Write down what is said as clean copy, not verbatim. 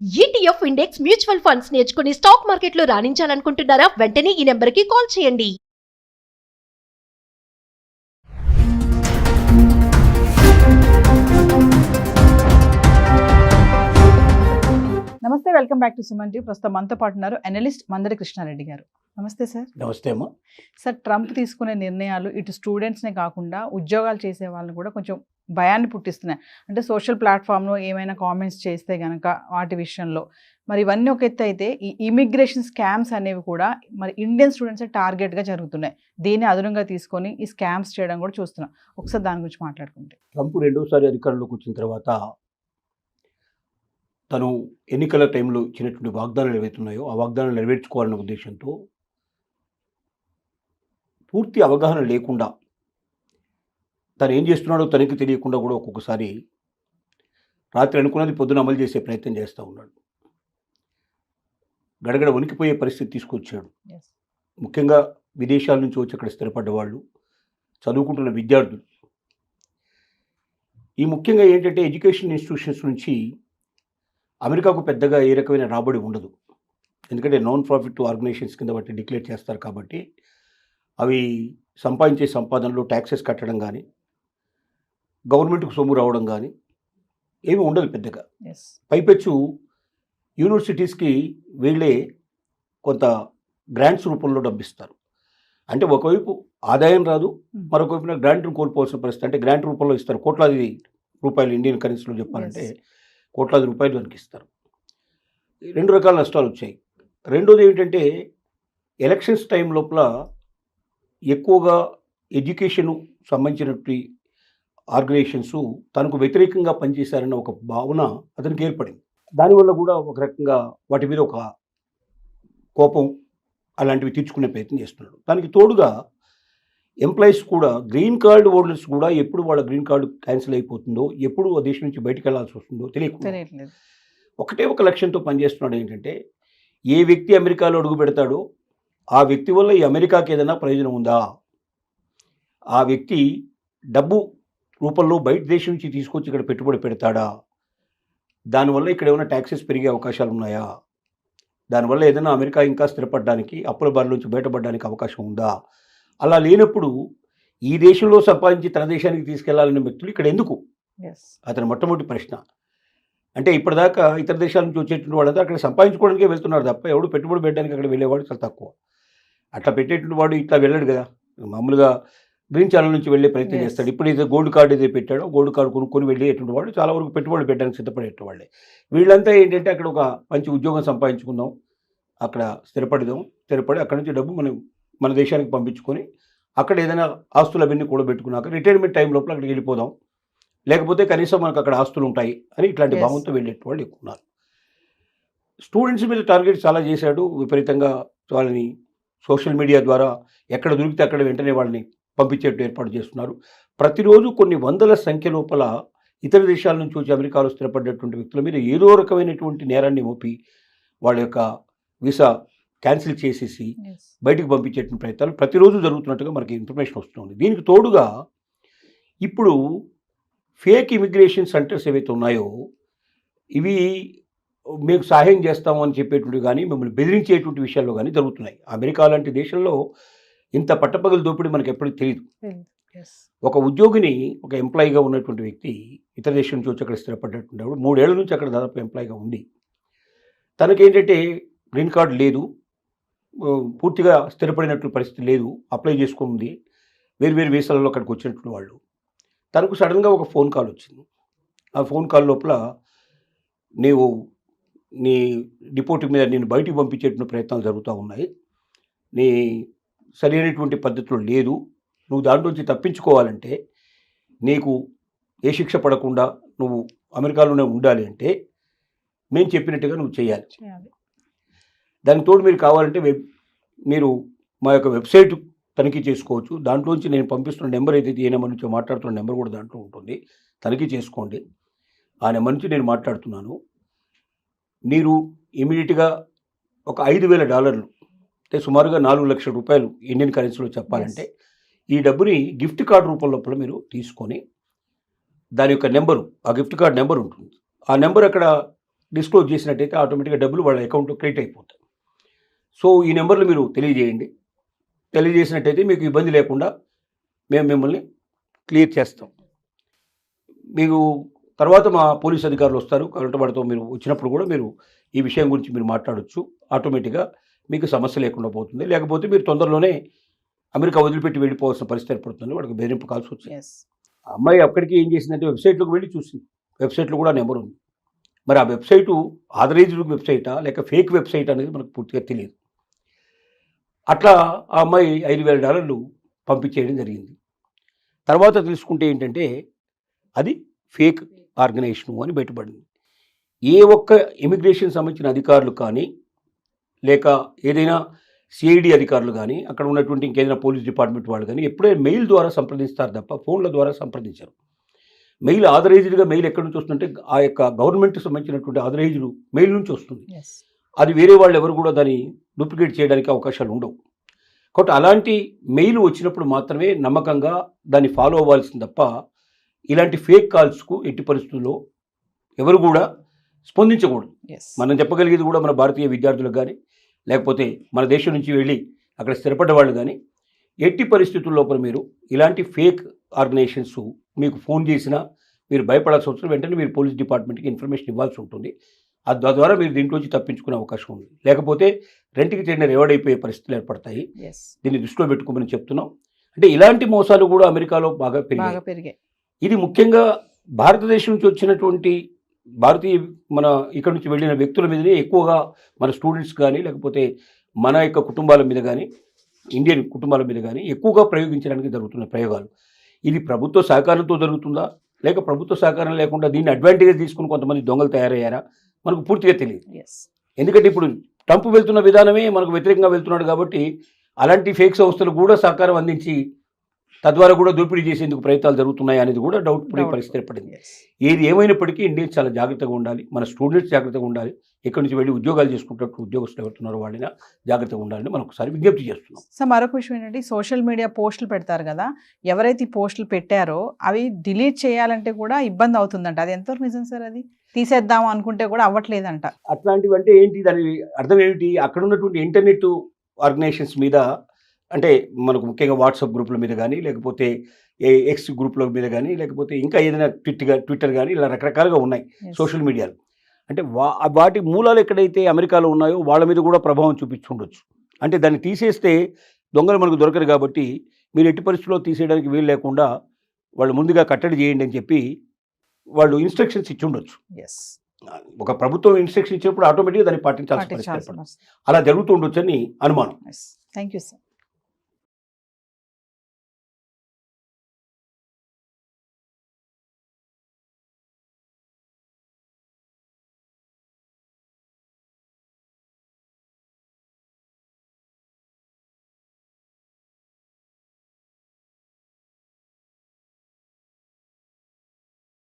ETF index mutual funds నేర్చుకుని stock మార్కెట్లో రాణించాలనుకుంటున్నారా? వెంటనే ఈ నెంబర్కి కాల్ చేయండి. నమస్తే, welcome back to Suman TV. ప్రస్తుతం మనతో పాటు ఉన్నారు అనలిస్ట్ మందడి కృష్ణారెడ్డి గారు. నమస్తే సార్. నమస్తే అమ్మా. సార్, ట్రంప్ తీసుకునే నిర్ణయాలు ఇటు స్టూడెంట్స్నే కాకుండా ఉద్యోగాలు చేసే వాళ్ళని కూడా కొంచెం భయాన్ని పుట్టిస్తున్నాయి. అంటే సోషల్ ప్లాట్ఫామ్లో ఏమైనా కామెంట్స్ చేస్తే కనుక వాటి విషయంలో మరి ఇవన్నీ ఒక ఎత్తు అయితే, ఈ ఇమిగ్రేషన్ స్కామ్స్ అనేవి కూడా మరి ఇండియన్ స్టూడెంట్స్ టార్గెట్గా జరుగుతున్నాయి. దీన్ని అదనంగా తీసుకొని ఈ స్కామ్స్ చేయడం కూడా చూస్తున్నాం. ఒకసారి దాని గురించి మాట్లాడుకుంటే, ట్రంప్ రెండోసారి అధికారంలోకి వచ్చిన తర్వాత తను ఎన్నికల టైంలో ఇచ్చినటువంటి వాగ్దానాలు ఏవైతున్నాయో ఆ వాగ్దానాలు నెరవేర్చుకోవాలనే ఉద్దేశంతో పూర్తి అవగాహన లేకుండా తను ఏం చేస్తున్నాడో తనకి తెలియకుండా కూడా ఒక్కొక్కసారి రాత్రి అనుకున్నది పొద్దున అమలు చేసే ప్రయత్నం చేస్తూ ఉన్నాడు. గడగడ వణికిపోయే పరిస్థితి తీసుకొచ్చాడు. ముఖ్యంగా విదేశాల నుంచి వచ్చి అక్కడ స్థిరపడ్డ వాళ్ళు, చదువుకుంటున్న విద్యార్థులు. ఈ ముఖ్యంగా ఏంటంటే ఎడ్యుకేషన్ ఇన్స్టిట్యూషన్స్ నుంచి అమెరికాకు పెద్దగా ఏ రకమైన రాబడి ఉండదు. ఎందుకంటే నాన్ ప్రాఫిట్ ఆర్గనైజేషన్స్ కింద బట్టి డిక్లేర్ చేస్తారు కాబట్టి అవి సంపాదించే సంపాదనలో ట్యాక్సెస్ కట్టడం కానీ, గవర్నమెంట్కు సొమ్ము రావడం కానీ ఏమీ ఉండదు పెద్దగా. పైపెచ్చు యూనివర్సిటీస్కి వీళ్ళే కొంత గ్రాంట్స్ రూపంలో డబ్బిస్తారు. అంటే ఒకవైపు ఆదాయం రాదు, మరొక వైపున గ్రాంట్ను కోల్పోవాల్సిన పరిస్థితి. అంటే గ్రాంట్ రూపంలో ఇస్తారు, కోట్లాది రూపాయలు ఇండియన్ కరెన్సీలో చెప్పాలంటే కోట్లాది రూపాయలు దానికి ఇస్తారు. రెండు రకాల నష్టాలు వచ్చాయి. రెండోది ఏమిటంటే ఎలక్షన్స్ టైం లోపల ఎక్కువగా ఎడ్యుకేషను సంబంధించినటువంటి ఆర్గనైజేషన్స్ తనకు వ్యతిరేకంగా పనిచేశారన్న ఒక భావన అతనికి ఏర్పడింది. దానివల్ల కూడా ఒక రకంగా వాటి మీద ఒక కోపం అలాంటివి తీర్చుకునే ప్రయత్నం చేస్తున్నాడు. దానికి తోడుగా ఎంప్లాయీస్ కూడా, గ్రీన్ కార్డు హోల్డర్స్ కూడా ఎప్పుడు వాళ్ళ గ్రీన్ కార్డు క్యాన్సిల్ అయిపోతుందో, ఎప్పుడు ఆ దేశం నుంచి బయటకు వెళ్లాల్సి వస్తుందో తెలియకుండా ఒకటే ఒక లక్ష్యంతో పనిచేస్తున్నాడు. ఏంటంటే ఏ వ్యక్తి అమెరికాలో అడుగు పెడతాడో ఆ వ్యక్తి వల్ల ఈ అమెరికాకి ఏదైనా ప్రయోజనం ఉందా, ఆ వ్యక్తి డబ్బు రూపంలో బయట దేశం నుంచి తీసుకొచ్చి ఇక్కడ పెట్టుబడి పెడతాడా, దానివల్ల ఇక్కడ ఏమైనా ట్యాక్సెస్ పెరిగే అవకాశాలు ఉన్నాయా, దానివల్ల ఏదైనా అమెరికా ఇంకా స్థిరపడడానికి, అప్పుల బారి నుంచి బయటపడడానికి అవకాశం ఉందా. అలా లేనప్పుడు ఈ దేశంలో సంపాదించి తన దేశానికి తీసుకెళ్లాలనే వ్యక్తులు ఇక్కడ ఎందుకు, అతని మొట్టమొదటి ప్రశ్న. అంటే ఇప్పటిదాకా ఇతర దేశాల నుంచి వచ్చేటువంటి వాళ్ళంతా అక్కడ సంపాదించుకోవడానికే వెళ్తున్నారు తప్ప ఎవడు పెట్టుబడి పెట్టడానికి అక్కడ వెళ్ళేవాడు చాలా తక్కువ. అట్లా పెట్టేటువంటి వాడు ఇట్లా వెళ్ళాడు కదా, మామూలుగా గ్రీన్ ఛానల్ నుంచి వెళ్ళే ప్రయత్నం చేస్తాడు. ఇప్పుడు ఏదో గోల్డ్ కార్డు ఏదో పెట్టాడో గోల్డ్ కార్డు కొనుక్కొని వెళ్ళేటువంటి వాడు చాలా వరకు పెట్టుబడి పెట్టడానికి సిద్ధపడేటువంటి వాళ్ళే. వీళ్ళంతా ఏంటంటే అక్కడ ఒక మంచి ఉద్యోగం సంపాదించుకుందాం, అక్కడ స్థిరపడి అక్కడ నుంచి డబ్బు మన దేశానికి పంపించుకొని అక్కడ ఏదైనా ఆస్తులు అవన్నీ కూడా పెట్టుకున్నాక రిటైర్మెంట్ టైం లోపల అక్కడికి వెళ్ళిపోదాం, లేకపోతే కనీసం మనకు అక్కడ ఆస్తులు ఉంటాయి అని ఇట్లాంటి భావంతో వెళ్ళేటి వాళ్ళు ఎక్కువ ఉన్నారు. స్టూడెంట్స్ మీద టార్గెట్ చాలా చేశాడు విపరీతంగా. వాళ్ళని సోషల్ మీడియా ద్వారా ఎక్కడ దొరికితే అక్కడ వెంటనే వాళ్ళని పంపించేట్టు ఏర్పాటు చేస్తున్నారు. ప్రతిరోజు కొన్ని వందల సంఖ్య లోపల ఇతర దేశాల నుంచి వచ్చి అమెరికాలో స్థిరపడ్డటువంటి వ్యక్తుల మీద ఏదో రకమైనటువంటి నేరాన్ని మోపి వాళ్ళ యొక్క వీసా క్యాన్సిల్ చేసేసి బయటకు పంపించేటువంటి ప్రయత్నాలు ప్రతిరోజు జరుగుతున్నట్టుగా మనకి ఇన్ఫర్మేషన్ వస్తుంది. దీనికి తోడుగా ఇప్పుడు ఫేక్ ఇమిగ్రేషన్ సెంటర్స్ ఏవైతే ఉన్నాయో ఇవి మీకు సహాయం చేస్తాము అని చెప్పేటువంటి కానీ, మిమ్మల్ని బెదిరించేటువంటి విషయాల్లో కానీ జరుగుతున్నాయి. అమెరికా లాంటి దేశంలో ఇంత పట్టపగలు దోపిడీ మనకు ఎప్పటికీ తెలియదు. ఒక ఉద్యోగిని, ఒక ఎంప్లాయీగా ఉన్నటువంటి వ్యక్తి ఇతర దేశం నుంచి వచ్చి అక్కడ స్థిరపడ్డటువంటి 3 ఏళ్ల నుంచి అక్కడ దాదాపు ఎంప్లాయీగా ఉంది. తనకేంటంటే గ్రీన్ కార్డు లేదు, పూర్తిగా స్థిరపడినట్లు పరిస్థితి లేదు, అప్లై చేసుకుంది, వేరు వీసాలలో అక్కడికి వచ్చినటువంటి వాళ్ళు. తనకు సడన్గా ఒక ఫోన్ కాల్ వచ్చింది. ఆ ఫోన్ కాల్ లోపల నీ డిపోర్ట్ మీద నేను బయటికి పంపించేటువంటి ప్రయత్నాలు జరుగుతూ ఉన్నాయి, నీ సరైనటువంటి పద్ధతులు లేదు, నువ్వు దాంట్లోంచి తప్పించుకోవాలంటే, నీకు ఏ శిక్ష పడకుండా నువ్వు అమెరికాలోనే ఉండాలి అంటే మేము చెప్పినట్టుగా నువ్వు చేయాలి. దానికి తోడు మీరు కావాలంటే మీరు మా యొక్క వెబ్సైట్ తనిఖీ చేసుకోవచ్చు, దాంట్లోంచి నేను పంపిస్తున్న నెంబర్ ఏదైతే ఏ నెంబర్ నుంచో మాట్లాడుతున్న నెంబర్ కూడా దాంట్లో ఉంటుంది, తనిఖీ చేసుకోండి. ఆ నెంబర్ నుంచి నేను మాట్లాడుతున్నాను, మీరు ఇమీడియట్గా ఒక $5,000 అంటే సుమారుగా 4 లక్షల రూపాయలు ఇండియన్ కరెన్సీలో చెప్పాలంటే ఈ డబ్బుని గిఫ్ట్ కార్డు రూపం లోపల మీరు తీసుకొని దాని యొక్క నెంబరు, ఆ గిఫ్ట్ కార్డు నెంబర్ ఉంటుంది, ఆ నెంబర్ అక్కడ డిస్క్లోజ్ చేసినట్టయితే ఆటోమేటిక్గా డబ్బులు వాళ్ళ అకౌంట్లో క్రెడిట్ అయిపోతాయి. సో ఈ నెంబర్లు మీరు తెలియజేయండి. తెలియజేసినట్టయితే మీకు ఇబ్బంది లేకుండా మేము మిమ్మల్ని క్లియర్ చేస్తాం. మీకు తర్వాత మా పోలీస్ అధికారులు వస్తారు కాబట్టి వాళ్ళతో మీరు వచ్చినప్పుడు కూడా మీరు ఈ విషయం గురించి మీరు మాట్లాడొచ్చు. ఆటోమేటిక్గా మీకు సమస్య లేకుండా పోతుంది. లేకపోతే మీరు తొందరలోనే అమెరికా వదిలిపెట్టి వెళ్ళిపోవాల్సిన పరిస్థితి ఏర్పడుతుంది. వాడికి బెదిరింపు కాల్సి వచ్చింది. ఎస్. ఆ అమ్మాయి అక్కడికి ఏం చేసిందంటే వెబ్సైట్లోకి వెళ్ళి చూసింది. వెబ్సైట్లో కూడా నెంబర్ ఉంది. మరి ఆ వెబ్సైటు ఆథరైజ్డ్ వెబ్సైటా లేక ఫేక్ వెబ్సైట్ అనేది మనకు పూర్తిగా తెలియదు. అట్లా ఆ అమ్మాయి $5,000 పంపించేయడం జరిగింది. తర్వాత తెలుసుకుంటే ఏంటంటే అది ఫేక్ ఆర్గనైజేషను అని బయటపడింది. ఏ ఒక్క ఇమిగ్రేషన్ సంబంధించిన అధికారులు కానీ లేక ఏదైనా సిఐడి అధికారులు కానీ అక్కడ ఉన్నటువంటి ఇంకేదైనా పోలీస్ డిపార్ట్మెంట్ వాళ్ళు కానీ ఎప్పుడైనా మెయిల్ ద్వారా సంప్రదిస్తారు తప్ప ఫోన్ల ద్వారా సంప్రదించారు. మెయిల్ ఆథరైజ్డ్గా మెయిల్ ఎక్కడి నుంచి వస్తుందంటే ఆ యొక్క గవర్నమెంట్కి సంబంధించినటువంటి ఆథరైజ్డ్ మెయిల్ నుంచి వస్తుంది. ఎస్. అది వేరే వాళ్ళు ఎవరు కూడా దాన్ని డూప్లికేట్ చేయడానికి అవకాశాలు ఉండవు. కాబట్టి అలాంటి మెయిల్ వచ్చినప్పుడు మాత్రమే నమ్మకంగా దాన్ని ఫాలో అవ్వాల్సింది తప్ప ఇలాంటి ఫేక్ కాల్స్కు ఎట్టి పరిస్థితుల్లో ఎవరు కూడా స్పందించకూడదు. ఎస్. మనం చెప్పగలిగేది కూడా మన భారతీయ విద్యార్థులకు కానీ లేకపోతే మన దేశం నుంచి వెళ్ళి అక్కడ స్థిరపడ్డ వాళ్ళు కానీ ఎట్టి పరిస్థితుల్లో మీరు ఇలాంటి ఫేక్ ఆర్గనైజేషన్స్ మీకు ఫోన్ చేసినా మీరు భయపడాల్సిన అవసరం వెంటనే మీరు పోలీస్ డిపార్ట్మెంట్కి ఇన్ఫర్మేషన్ ఇవ్వాల్సి ఉంటుంది. తద్వారా మీరు దీంట్లోంచి తప్పించుకునే అవకాశం ఉంది. లేకపోతే రెంట్కి చెందిన రివార్డ్ అయిపోయే పరిస్థితులు ఏర్పడతాయి. ఎస్. దీన్ని దృష్టిలో పెట్టుకోమని చెప్తున్నాం. అంటే ఇలాంటి మోసాలు కూడా అమెరికాలో బాగా పెరిగాయి. ఇది ముఖ్యంగా భారతదేశం నుంచి వచ్చినటువంటి భారతీయ మన ఇక్కడ నుంచి వెళ్ళిన వ్యక్తుల మీదనే ఎక్కువగా మన స్టూడెంట్స్ కానీ లేకపోతే మన యొక్క కుటుంబాల మీద కానీ ఇండియన్ కుటుంబాల మీద కానీ ఎక్కువగా ప్రయోగించడానికి జరుగుతున్న ప్రయోగాలు. ఇది ప్రభుత్వ సహకారంతో జరుగుతుందా లేక ప్రభుత్వ సహకారం లేకుండా దీన్ని అడ్వాంటేజ్ తీసుకుని కొంతమంది దొంగలు తయారయ్యారా మనకు పూర్తిగా తెలియదు. ఎందుకంటే ఇప్పుడు ట్రంప్ వెళ్తున్న విధానమే మనకు వ్యతిరేకంగా వెళ్తున్నాడు కాబట్టి అలాంటి ఫేక్ సంస్థలు కూడా సహకారం అందించి తద్వారా కూడా దోపిడీ చేసేందుకు ప్రయత్నాలు జరుగుతున్నాయి అనేది కూడా డౌట్ పడే పరిస్థితి ఏర్పడింది. ఏది ఏమైనప్పటికీ ఇండియన్స్ చాలా జాగ్రత్తగా ఉండాలి. మన స్టూడెంట్స్ జాగ్రత్తగా ఉండాలి. ఇక్కడి నుంచి వెళ్ళి ఉద్యోగాలు చేసుకుంటున్నట్టు ఉద్యోగస్తులు ఎవరుతున్నారో వాళ్ళైనా జాగ్రత్తగా ఉండాలని మనం ఒకసారి విజ్ఞప్తి చేస్తున్నాం. సో మరొక విషయం ఏంటంటే సోషల్ మీడియా పోస్టులు పెడతారు కదా, ఎవరైతే ఈ పోస్టులు పెట్టారో అవి డిలీట్ చేయాలంటే కూడా ఇబ్బంది అవుతుందంట. అది ఎంతవరకు నిజం సార్? అది తీసేద్దాం అనుకుంటే కూడా అవ్వట్లేదంట. అట్లాంటివి అంటే ఏంటి, దాని అర్థం ఏమిటి? అక్కడ ఉన్నటువంటి ఇంటర్నెట్ ఆర్గనైజేషన్స్ మీద అంటే మనకు ముఖ్యంగా వాట్సాప్ గ్రూపుల మీద కానీ లేకపోతే ఎక్స్ గ్రూపుల మీద కానీ లేకపోతే ఇంకా ఏదైనా ట్విట్టర్ కానీ ఇలా రకరకాలుగా ఉన్నాయి సోషల్ మీడియాలు. అంటే వాటి మూలాలు ఎక్కడైతే అమెరికాలో ఉన్నాయో వాళ్ళ మీద కూడా ప్రభావం చూపించుండొచ్చు. అంటే దాన్ని తీసేస్తే దొంగలు మనకు దొరకరు కాబట్టి మీరు ఎట్టి పరిస్థితుల్లో తీసేయడానికి వీలు లేకుండా వాళ్ళు ముందుగా కట్టడి చేయండి అని చెప్పి వాళ్ళు ఇన్స్ట్రక్షన్స్ ఇచ్చి ఉండొచ్చు. ఒక ప్రభుత్వం ఇన్స్ట్రక్షన్ ఇచ్చినప్పుడు ఆటోమేటిక్గా దాన్ని పాటించాల్సిన పరిస్థితి. అలా జరుగుతూ ఉండొచ్చు అని అనుమానం. Thank you sir.